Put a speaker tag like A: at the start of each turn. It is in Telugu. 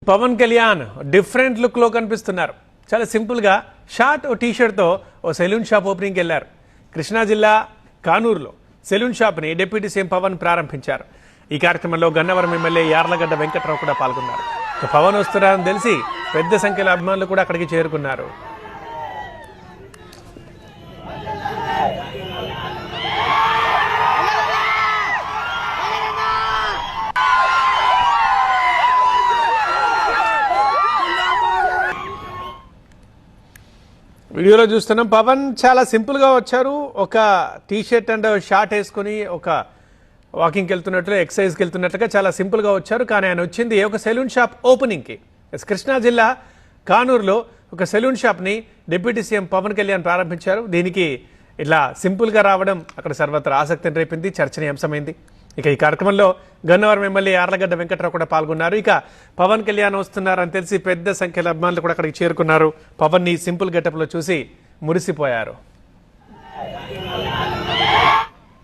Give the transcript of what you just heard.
A: పవన్ కళ్యాణ్ డిఫరెంట్ లుక్ లో కనిపిస్తున్నారు. చాలా సింపుల్ గా షార్ట్ టీ షర్ట్ తో ఓ సెలూన్ షాప్ ఓపెనింగ్ వెళ్ళారు. కృష్ణా జిల్లా కానూరులో సెలూన్ షాప్ ని డిప్యూటీ సీఎం పవన్ ప్రారంభించారు. ఈ కార్యక్రమంలో గన్నవరం ఎమ్మెల్యే యార్లగడ్డ వెంకట్రావు కూడా పాల్గొన్నారు. పవన్ వస్తున్నారని తెలిసి పెద్ద సంఖ్యలో అభిమానులు కూడా అక్కడికి చేరుకున్నారు. వీడియోలో చూస్తున్నాం పవన్ చాలా సింపుల్ గా వచ్చారు. ఒక టీ షర్ట్ అండ్ షార్ట్ వేసుకుని ఒక వాకింగ్కి వెళ్తున్నట్లు ఎక్సర్సైజ్కి వెళ్తున్నట్లుగా చాలా సింపుల్ గా వచ్చారు. కానీ ఆయన వచ్చింది ఒక సెలూన్ షాప్ ఓపెనింగ్ కి. కృష్ణా జిల్లా కానూరులో ఒక సెలూన్ షాప్ ని డిప్యూటీ సీఎం పవన్ కళ్యాణ్ ప్రారంభించారు. దీనికి ఇట్లా సింపుల్ గా రావడం అక్కడ సర్వత్రా ఆసక్తిని రేపింది, చర్చనీయాంశమైంది. ఇక ఈ కార్యక్రమంలో గన్నవరం ఎమ్మెల్యే యార్లగడ్డ వెంకట్రావు కూడా పాల్గొన్నారు. ఇక పవన్ కళ్యాణ్ వస్తున్నారని తెలిసి పెద్ద సంఖ్యలో అభిమానులు కూడా అక్కడికి చేరుకున్నారు. పవన్ ని సింపుల్ గెటప్ లో చూసి మురిసిపోయారు.